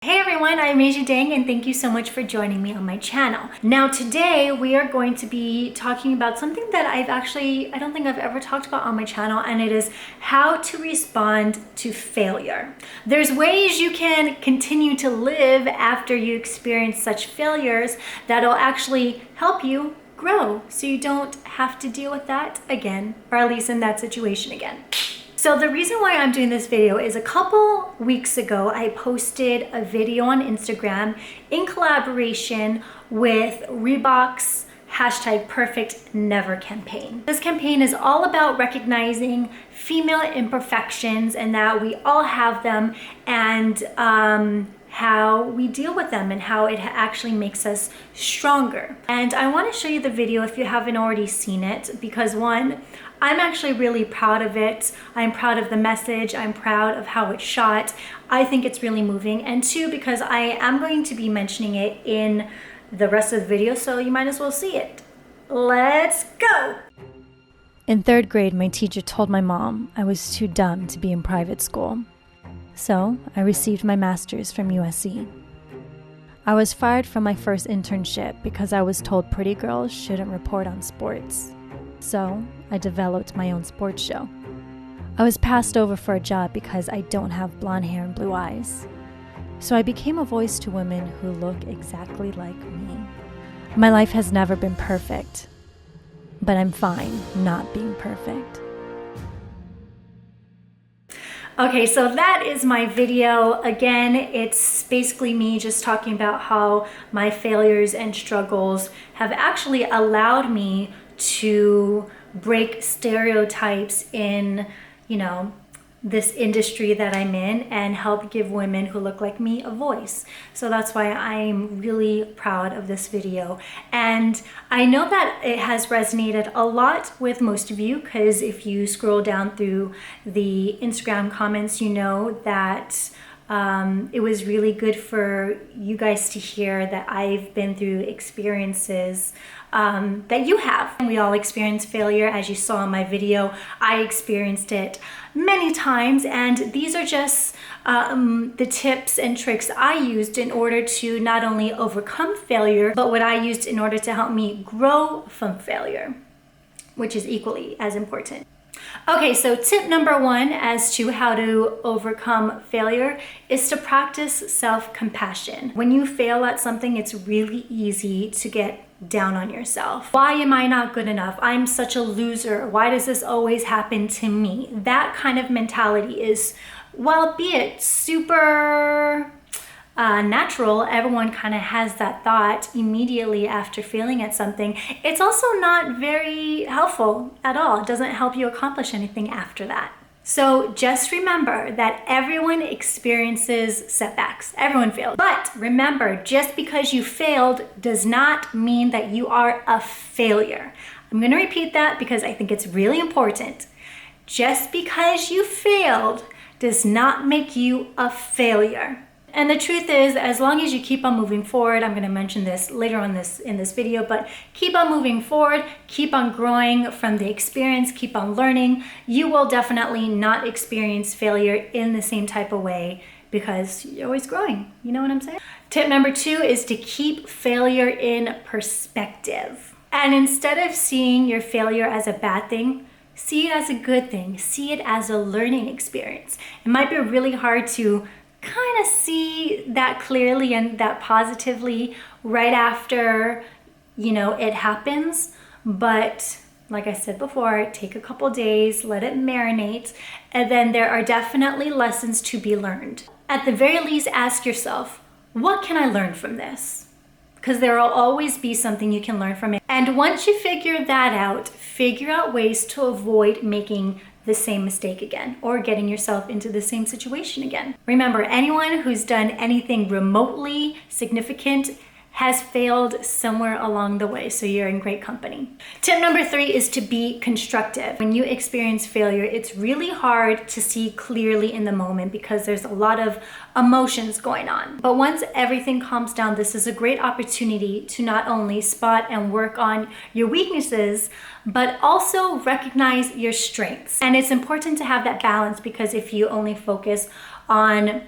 Hey everyone, I'm Asia Dang and thank you so much for joining me on my channel. Now today we are going to be talking about something that I don't think I've ever talked about on my channel, and it is how to respond to failure. There's ways you can continue to live after you experience such failures that'll actually help you grow so you don't have to deal with that again, or at least in that situation again. So the reason why I'm doing this video is a couple weeks ago, I posted a video on Instagram in collaboration with Reebok's #PerfectNever campaign. This campaign is all about recognizing female imperfections and that we all have them, and how we deal with them and how it actually makes us stronger. And I want to show you the video if you haven't already seen it, because one, I'm actually really proud of it. I'm proud of the message. I'm proud of how it's shot. I think it's really moving. And two, because I am going to be mentioning it in the rest of the video, so you might as well see it. Let's go! In 3rd grade, my teacher told my mom I was too dumb to be in private school. So I received my master's from USC. I was fired from my first internship because I was told pretty girls shouldn't report on sports. So I developed my own sports show. I was passed over for a job because I don't have blonde hair and blue eyes. So I became a voice to women who look exactly like me. My life has never been perfect, but I'm fine not being perfect. Okay, so that is my video. Again, it's basically me just talking about how my failures and struggles have actually allowed me to break stereotypes in, this industry that I'm in and help give women who look like me a voice. So that's why I'm really proud of this video. And I know that it has resonated a lot with most of you, because if you scroll down through the Instagram comments, you know that it was really good for you guys to hear that I've been through experiences that you have. We all experience failure, as you saw in my video. I experienced it many times, and these are just the tips and tricks I used in order to not only overcome failure, but what I used in order to help me grow from failure, which is equally as important. Okay, so tip number 1 as to how to overcome failure is to practice self-compassion. When you fail at something, it's really easy to get down on yourself. Why am I not good enough? I'm such a loser. Why does this always happen to me? That kind of mentality is, well, be it super natural. Everyone kind of has that thought immediately after failing at something. It's also not very helpful at all. It doesn't help you accomplish anything after that. So just remember that everyone experiences setbacks. Everyone fails. But remember, just because you failed does not mean that you are a failure. I'm going to repeat that because I think it's really important. Just because you failed does not make you a failure. And the truth is, as long as you keep on moving forward, I'm going to mention this later on in this video, but keep on moving forward, keep on growing from the experience, keep on learning, you will definitely not experience failure in the same type of way because you're always growing. You know what I'm saying? Tip number 2 is to keep failure in perspective. And instead of seeing your failure as a bad thing, see it as a good thing. See it as a learning experience. It might be really hard to kind of see that clearly and that positively right after, it happens. But like I said before, take a couple days, let it marinate, and then there are definitely lessons to be learned. At the very least, ask yourself, what can I learn from this? Because there will always be something you can learn from it. And once you figure that out, figure out ways to avoid making the same mistake again or getting yourself into the same situation again. Remember, anyone who's done anything remotely significant has failed somewhere along the way, so you're in great company. Tip number 3 is to be constructive. When you experience failure, it's really hard to see clearly in the moment because there's a lot of emotions going on. But once everything calms down, this is a great opportunity to not only spot and work on your weaknesses, but also recognize your strengths. And it's important to have that balance, because if you only focus on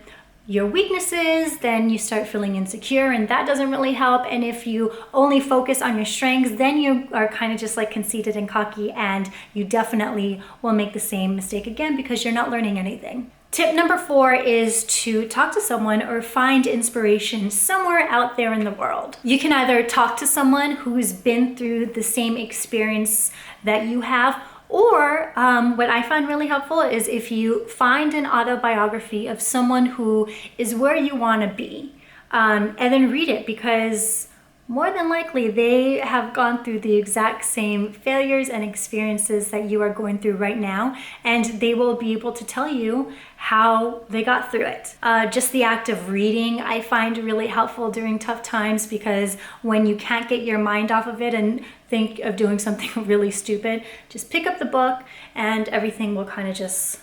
your weaknesses, then you start feeling insecure, and that doesn't really help. And if you only focus on your strengths, then you are kind of just like conceited and cocky, and you definitely will make the same mistake again because you're not learning anything. Tip number 4 is to talk to someone or find inspiration somewhere out there in the world. You can either talk to someone who's been through the same experience that you have, or what I find really helpful is if you find an autobiography of someone who is where you want to be, and then read it, because more than likely they have gone through the exact same failures and experiences that you are going through right now, and they will be able to tell you how they got through it. Just the act of reading I find really helpful during tough times, because when you can't get your mind off of it and think of doing something really stupid, just pick up the book and everything will kind of just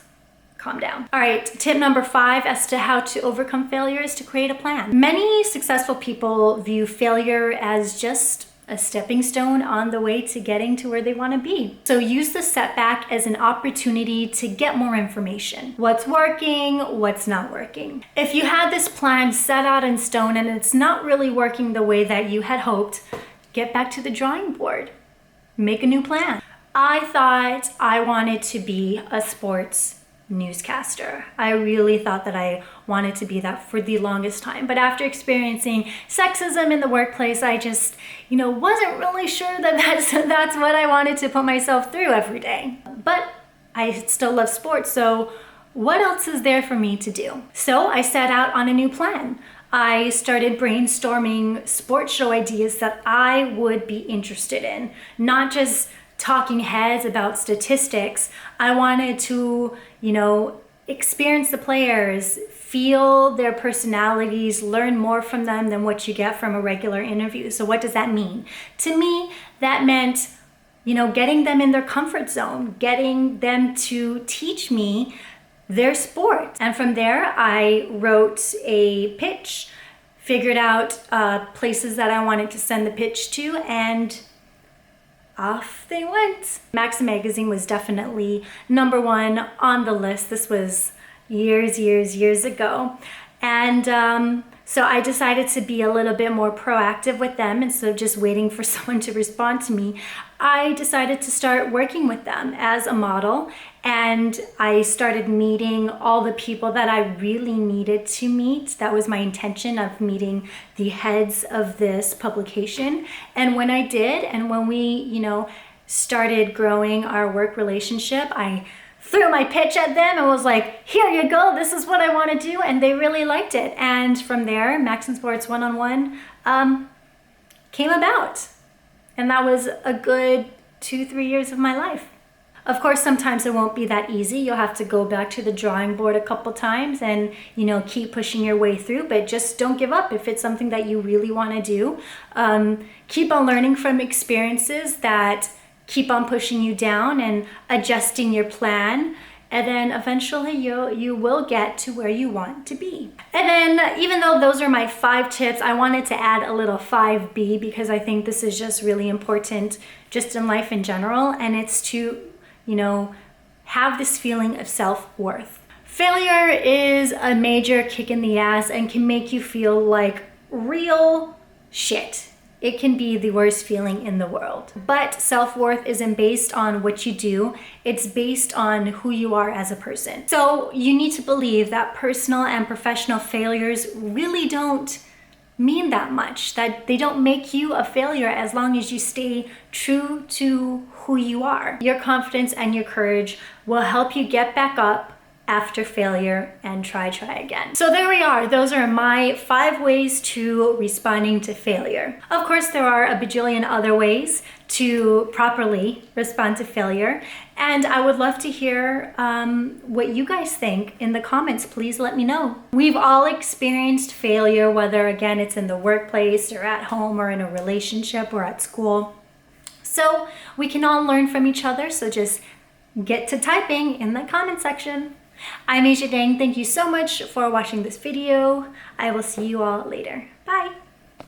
calm down. All right, tip number 5 as to how to overcome failure is to create a plan. Many successful people view failure as just a stepping stone on the way to getting to where they want to be. So use the setback as an opportunity to get more information. What's working, what's not working. If you had this plan set out in stone and it's not really working the way that you had hoped, get back to the drawing board. Make a new plan. I thought I wanted to be a sports newscaster. I really thought that I wanted to be that for the longest time. But after experiencing sexism in the workplace, I just, wasn't really sure that that's what I wanted to put myself through every day. But I still love sports, so what else is there for me to do? So I set out on a new plan. I started brainstorming sports show ideas that I would be interested in, not just talking heads about statistics. I wanted to, experience the players, feel their personalities, learn more from them than what you get from a regular interview. So what does that mean? To me, that meant, getting them in their comfort zone, getting them to teach me their sport. And from there, I wrote a pitch, figured out places that I wanted to send the pitch to, and off they went. Maxim magazine was definitely number 1 on the list. This was years ago. And so I decided to be a little bit more proactive with them instead of just waiting for someone to respond to me. I decided to start working with them as a model, and I started meeting all the people that I really needed to meet. That was my intention of meeting the heads of this publication. And when I did, and when we, started growing our work relationship, I threw my pitch at them and was like, here you go, this is what I want to do. And they really liked it. And from there, Maxim Sports One-on-One came about. And that was a good 2-3 years of my life. Of course, sometimes it won't be that easy. You'll have to go back to the drawing board a couple times and, keep pushing your way through, but just don't give up if it's something that you really want to do. Keep on learning from experiences that keep on pushing you down and adjusting your plan. And then eventually you will get to where you want to be. And then even though those are my 5 tips, I wanted to add a little 5B because I think this is just really important just in life in general. And it's to, have this feeling of self-worth. Failure is a major kick in the ass and can make you feel like real shit. It can be the worst feeling in the world. But self-worth isn't based on what you do. It's based on who you are as a person. So you need to believe that personal and professional failures really don't mean that much, that they don't make you a failure as long as you stay true to who you are. Your confidence and your courage will help you get back up after failure and try again. So there we are. Those are my 5 ways to responding to failure. Of course, there are a bajillion other ways to properly respond to failure. And I would love to hear what you guys think in the comments. Please let me know. We've all experienced failure, whether again, it's in the workplace or at home or in a relationship or at school. So we can all learn from each other. So just get to typing in the comment section. I'm Asia Dang. Thank you so much for watching this video. I will see you all later. Bye.